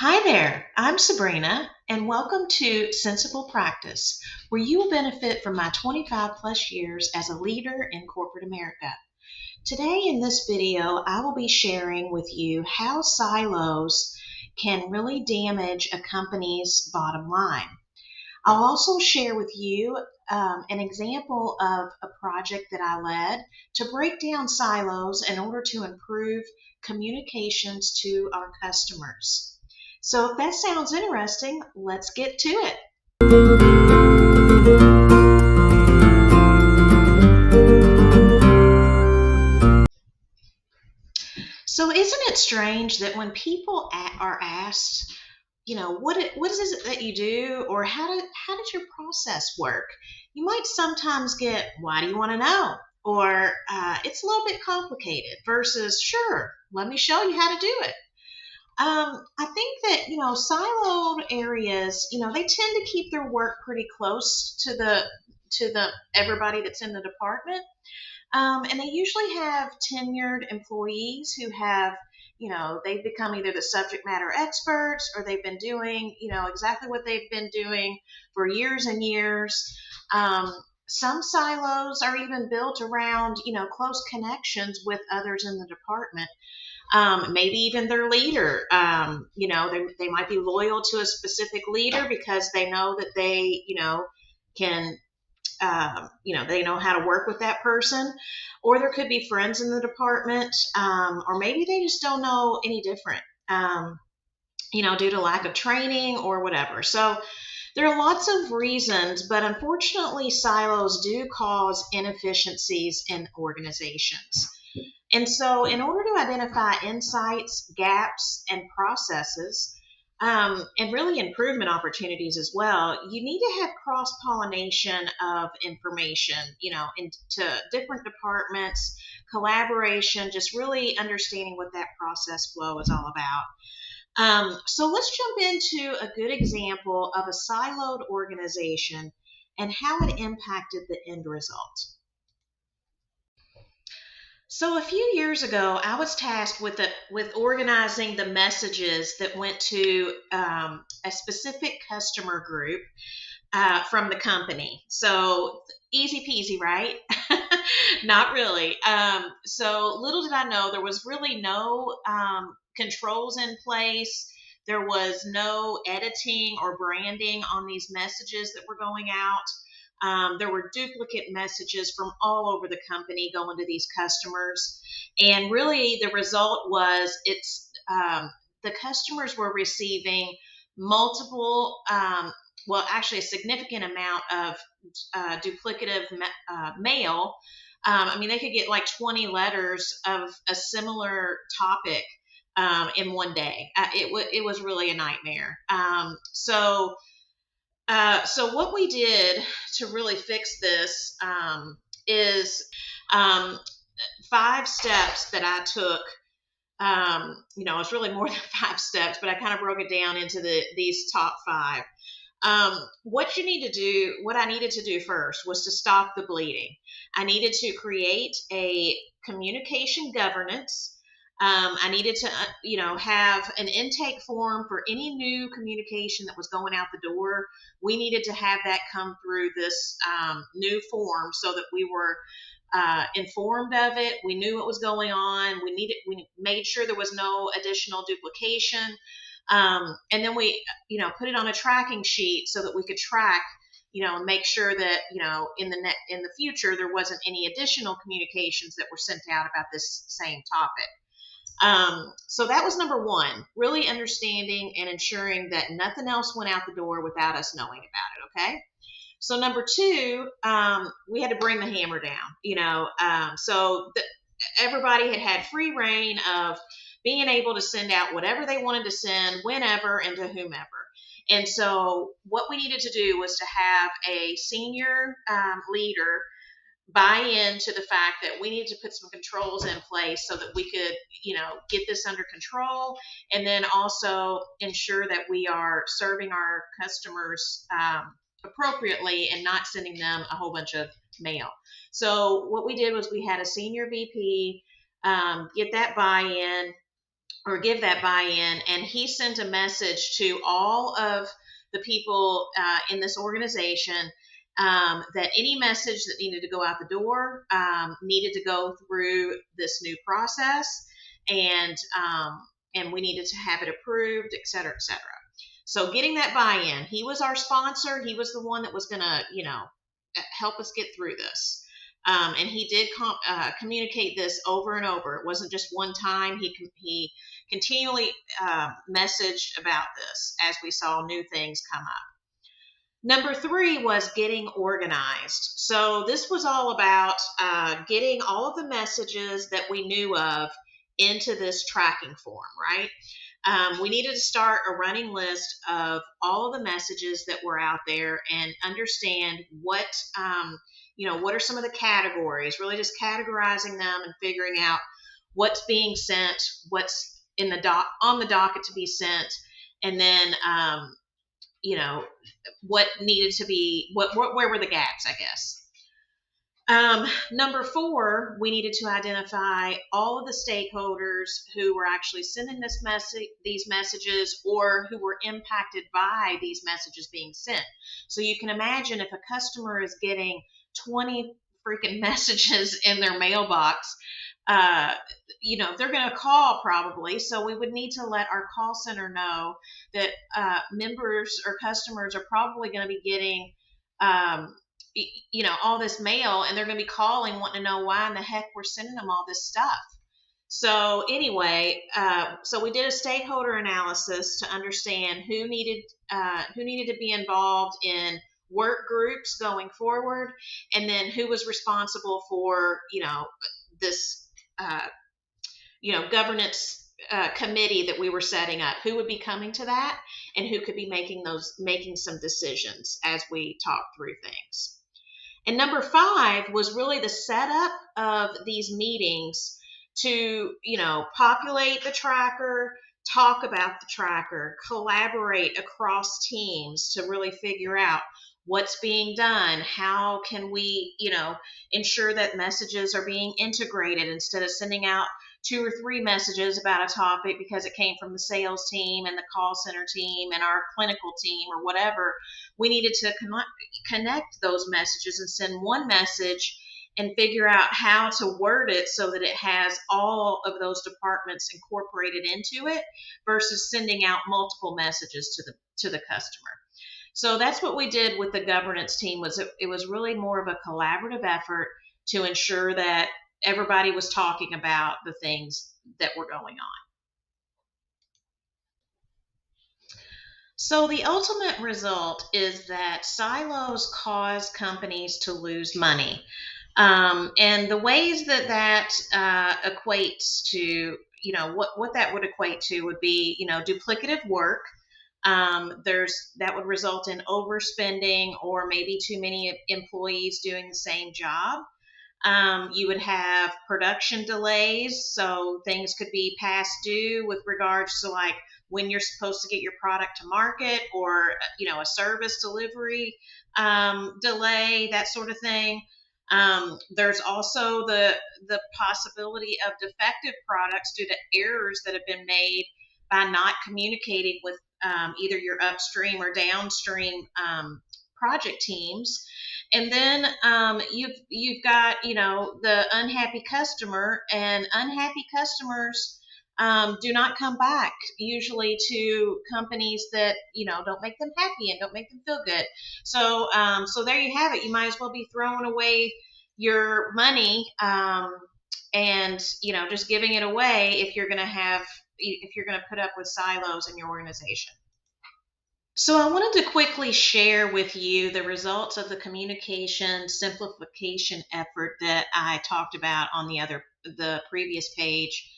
Hi there, I'm Sabrina, and welcome to Sensible Practice, where you will benefit from my 25 plus years as a leader in corporate America. Today, in this video, I will be sharing with you how silos can really damage a company's bottom line. I'll also share with you an example of a project that I led to break down silos in order to improve communications to our customers. So if that sounds interesting, let's get to it. So isn't it strange that when people are asked, what is it that you do, or how did your process work? You might sometimes get, why do you want to know? Or it's a little bit complicated versus, sure, let me show you how to do it. I think that, siloed areas, they tend to keep their work pretty close to the everybody that's in the department. And they usually have tenured employees who have, they've become either the subject matter experts or they've been doing, exactly what they've been doing for years and years. Some silos are even built around, close connections with others in the department. Maybe even their leader. They might be loyal to a specific leader because they know that they, can they know how to work with that person, or there could be friends in the department, or maybe they just don't know any different, due to lack of training or whatever. So there are lots of reasons, but unfortunately, silos do cause inefficiencies in organizations. And so, in order to identify insights, gaps, and processes, and really improvement opportunities as well, you need to have cross pollination of information, into different departments, collaboration, just really understanding what that process flow is all about. So let's jump into a good example of a siloed organization and how it impacted the end result. So a few years ago, I was tasked with organizing the messages that went to a specific customer group from the company. So easy peasy, right? Not really. So little did I know there was really no controls in place. There was no editing or branding on these messages that were going out. There were duplicate messages from all over the company going to these customers. And really, the result was the customers were receiving multiple, actually, a significant amount of duplicative mail. They could get like 20 letters of a similar topic in one day. It was really a nightmare. So what we did to really fix this is 5 steps that I took. It's really more than 5 steps, but I kind of broke it down into these top 5. What I needed to do first was to stop the bleeding. I needed to create a communication governance. I needed to, have an intake form for any new communication that was going out the door. We needed to have that come through this new form so that we were informed of it. We knew what was going on. We made sure there was no additional duplication. And then we, put it on a tracking sheet so that we could track, and make sure that, in the future, there wasn't any additional communications that were sent out about this same topic. So that was number 1, really understanding and ensuring that nothing else went out the door without us knowing about it. Okay. So number 2, we had to bring the hammer down, everybody had free reign of being able to send out whatever they wanted to send, whenever and to whomever. And so what we needed to do was to have a senior leader buy into the fact that we needed to put some controls in place so that we could, get this under control, and then also ensure that we are serving our customers appropriately and not sending them a whole bunch of mail. So what we did was we had a senior VP get that buy-in. or give that buy-in, and he sent a message to all of the people in this organization, that any message that needed to go out the door needed to go through this new process, and and we needed to have it approved, et cetera, et cetera. So getting that buy-in, he was our sponsor. He was the one that was going to, help us get through this. And he did communicate this over and over. It wasn't just one time. He continually messaged about this as we saw new things come up. Number three was getting organized. So this was all about getting all of the messages that we knew of into this tracking form, right? We needed to start a running list of all of the messages that were out there and understand what are some of the categories, really just categorizing them and figuring out what's being sent, what's in the on the docket to be sent, and then what needed to be where were the gaps, I guess. Number four, we needed to identify all of the stakeholders who were actually sending these messages, or who were impacted by these messages being sent. So you can imagine if a customer is getting 20 freaking messages in their mailbox, they're going to call probably. So we would need to let our call center know that members or customers are probably going to be getting all this mail, and they're going to be calling wanting to know why in the heck we're sending them all this stuff. So anyway, so we did a stakeholder analysis to understand who needed to be involved in work groups going forward, and then who was responsible for this governance committee that we were setting up, who would be coming to that, and who could be making some decisions as we talk through things. And number five was really the setup of these meetings to, populate the tracker, talk about the tracker, collaborate across teams to really figure out what's being done, how can we, ensure that messages are being integrated instead of sending out 2 or 3 messages about a topic because it came from the sales team and the call center team and our clinical team or whatever. We needed to connect those messages and send one message and figure out how to word it so that it has all of those departments incorporated into it versus sending out multiple messages to the customer. So that's what we did with the governance team. It was really more of a collaborative effort to ensure that everybody was talking about the things that were going on. So the ultimate result is that silos cause companies to lose money. And the ways that equates to, what that would equate to would be, duplicative work. That would result in overspending or maybe too many employees doing the same job. You would have production delays, so things could be past due with regards to like when you're supposed to get your product to market, or a service delivery delay, that sort of thing. There's also the possibility of defective products due to errors that have been made by not communicating with either your upstream or downstream project teams. And then you've got the unhappy customer, and unhappy customers do not come back usually to companies that don't make them happy and don't make them feel good. So there you have it. You might as well be throwing away your money and just giving it away if you're going to put up with silos in your organization. So I wanted to quickly share with you the results of the communication simplification effort that I talked about on the previous page.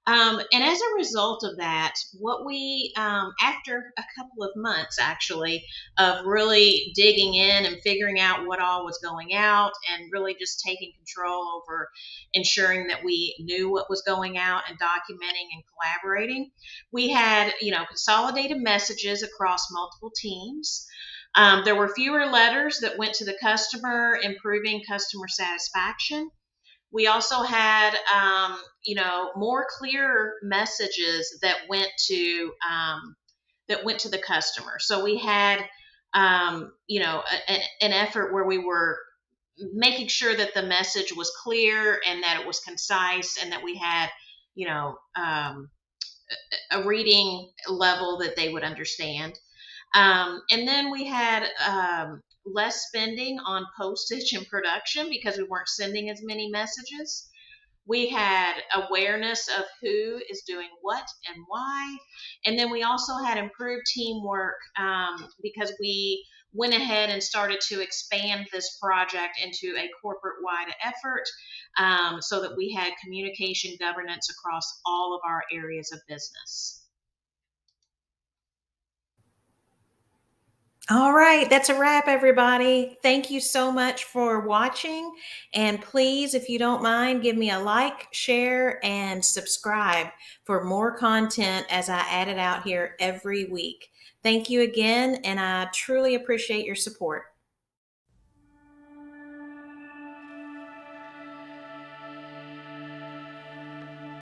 And as a result of that, what we, after a couple of months actually, of really digging in and figuring out what all was going out and really just taking control over ensuring that we knew what was going out and documenting and collaborating, we had, consolidated messages across multiple teams. There were fewer letters that went to the customer, improving customer satisfaction. We also had, more clear messages that went to the customer. So we had, an effort where we were making sure that the message was clear and that it was concise and that we had, you know, a reading level that they would understand. And then we had less spending on postage and production because we weren't sending as many messages. We had awareness of who is doing what and why. And then we also had improved teamwork because we went ahead and started to expand this project into a corporate wide effort, so that we had communication governance across all of our areas of business. All right, that's a wrap, everybody. Thank you so much for watching. And please, if you don't mind, give me a like, share, and subscribe for more content as I add it out here every week. Thank you again, and I truly appreciate your support.